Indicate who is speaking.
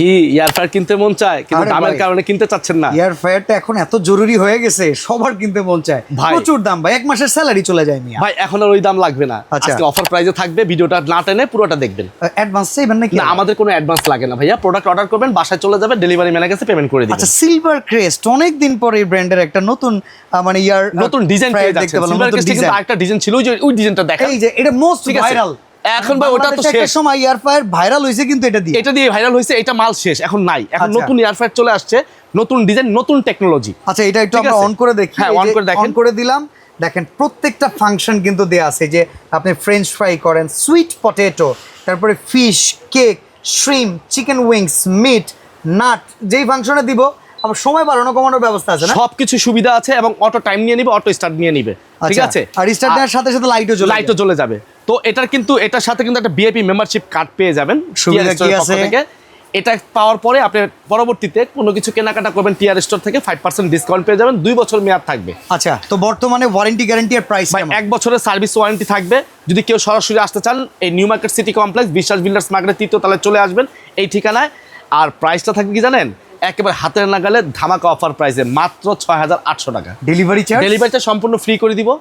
Speaker 1: কি air fryer কিনতে মন চায় কিন্তু
Speaker 2: আরে
Speaker 1: দামের
Speaker 2: ভাই,
Speaker 1: কারণে কিনতে চাচ্ছেন না?
Speaker 2: এয়ার ফ্রায়ারটা এখন এত জরুরি হয়ে গেছে, সবার কিনতে মন চায়।
Speaker 1: ভাই।
Speaker 2: প্রচুর দাম ভাই, এক মাসের স্যালারি চলে যায় মিয়া।
Speaker 1: ভাই এখন আর ওই দাম লাগবে না,
Speaker 2: আচ্ছা।
Speaker 1: আজকে অফার প্রাইসে থাকবে, ভিডিওটা না টেনে পুরোটা দেখবেন।
Speaker 2: অ্যাডভান্স চাইবেন নাকি?
Speaker 1: না, আমাদের কোনো অ্যাডভান্স লাগে না ভাইয়া, প্রোডাক্ট অর্ডার করবেন, বাসায় চলে যাবে, ডেলিভারি ম্যানের কাছে পেমেন্ট করে দিবেন।
Speaker 2: আচ্ছা, সিলভার ক্রেস্ট অনেক দিন পরে এই ব্র্যান্ডের একটা নতুন মানে ইয়ার
Speaker 1: নতুন ডিজাইন পেয়ে যাচ্ছে। সিলভার ক্রেস্টে কিন্তু আরেকটা ডিজাইন ছিল, ওই ডিজাইনটা দেখেন।
Speaker 2: এই যে এটা মোস্ট
Speaker 1: ঠিক আছে।
Speaker 2: ভাইরাল
Speaker 1: এখন ভাই ওটা তো শেষ।
Speaker 2: সময় ইয়ার ফ্রায়ার ভাইরাল হইছে কিন্তু এটা দিয়ে
Speaker 1: ভাইরাল হয়েছে, এটা মাল শেষ, এখন নাই। এখন
Speaker 2: আচ্ছা।
Speaker 1: নতুন এয়ার ফ্রায়ার চলে আসছে, নতুন ডিজাইন, নতুন টেকনোলজি।
Speaker 2: আচ্ছা, এটা একটু
Speaker 1: ঠিক
Speaker 2: আমরা
Speaker 1: আছে?
Speaker 2: অন করে দেখি।
Speaker 1: হ্যাঁ,
Speaker 2: এই
Speaker 1: অন
Speaker 2: যে
Speaker 1: করে দেখেন।
Speaker 2: অন করে দিলাম, দেখেন প্রত্যেকটা ফাংশন কিন্তু দেয়া আছে, যে আপনি ফ্রেঞ্চ ফ্রাই করেন, সুইট পটেটো, তারপরে fish, cake, shrimp, chicken wings, meat, nut, যেই ফাংশনে দিব। আবার সময় বাড়ানো কমানোর ব্যবস্থা আছে না?
Speaker 1: সবকিছু সুবিধা আছে এবং অটো টাইম নিয়ে নিবে, অটো স্টার্ট নিয়ে নিবে। ঠিক
Speaker 2: আচ্ছা,
Speaker 1: আছে?
Speaker 2: আর স্টার্ট দেওয়ার সাথে সাথে লাইটও
Speaker 1: চলে যাবে। তো এটার সাথে কিন্তু একটা ভিআইপি মেম্বারশিপ কার্ড পেয়ে যাবেন
Speaker 2: সুবিধা
Speaker 1: টিআর
Speaker 2: কি
Speaker 1: স্টোরের
Speaker 2: আছে?
Speaker 1: পক্ষ থেকে। এটা পাওয়ার পরে আপনি পরবর্তীতে কোনো কিছু কেনাকাটা করবেন টিআর স্টোর থেকে 5% ডিসকাউন্ট পেয়ে যাবেন, 2 বছর মেয়াদ থাকবে।
Speaker 2: আচ্ছা, তো বর্তমানে ওয়ারেন্টি গ্যারান্টি আর প্রাইস
Speaker 1: ভাই 1 বছরের সার্ভিস ওয়ারেন্টি থাকবে। যদি কেউ সরাসরি আসতে চান, এই নিউ মার্কেট সিটি কমপ্লেক্স বিশ্বাস বিল্ডার্স মার্কেটের 3য় তলায় চলে আসবেন এই ঠিকানায়। আর প্রাইসটা থাকবে কি জানেন? একেবারে হাতের নাগালে ধামাকা অফার প্রাইসে মাত্র 6,800 টাকা।
Speaker 2: ডেলিভারি চার্জ
Speaker 1: ডেলিভারিটা সম্পূর্ণ ফ্রি করে দিব।